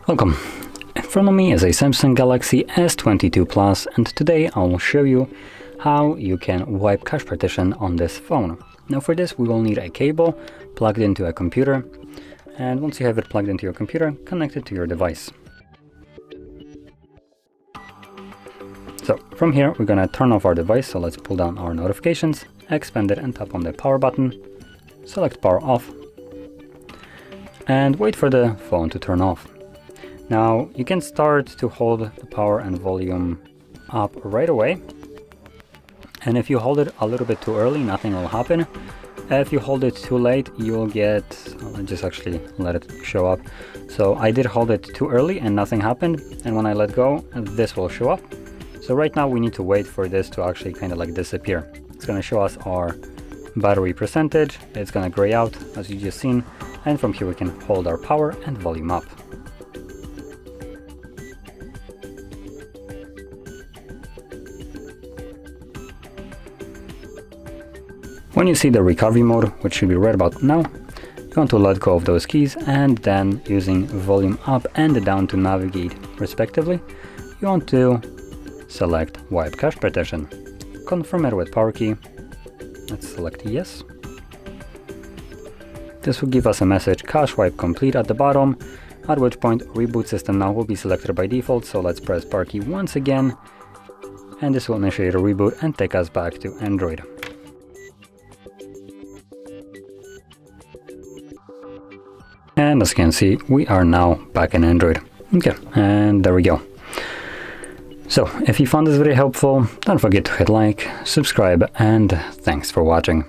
Welcome. In front of me is a Samsung Galaxy S22 Plus, and today I'll show you how you can wipe cache partition on this phone. Now for this we will need a cable plugged into a computer, and once you have it plugged into your computer, connect it to your device. So from here we're gonna turn off our device, so let's pull down our notifications, expand it and tap on the power button, select power off, and wait for the phone to turn off. Now you can start to hold the power and volume up right away, and if you hold it a little bit too early, nothing will happen. If you hold it too late, you'll get, I'll just actually let it show up. So I did hold it too early and nothing happened, and when I let go, this will show up. So right now we need to wait for this to actually kind of like disappear. It's going to show us our battery percentage, it's going to gray out as you just seen, and from here we can hold our power and volume up. When you see the recovery mode, which should be right about now, you want to let go of those keys, and then using volume up and down to navigate respectively, you want to select wipe cache partition. Confirm it with power key. Let's select yes. This will give us a message cache wipe complete at the bottom, at which point reboot system now will be selected by default, so let's press power key once again, and this will initiate a reboot and take us back to Android. And as you can see, we are now back in Android. Okay, and there we go. So, if you found this video helpful, don't forget to hit like, subscribe, and thanks for watching.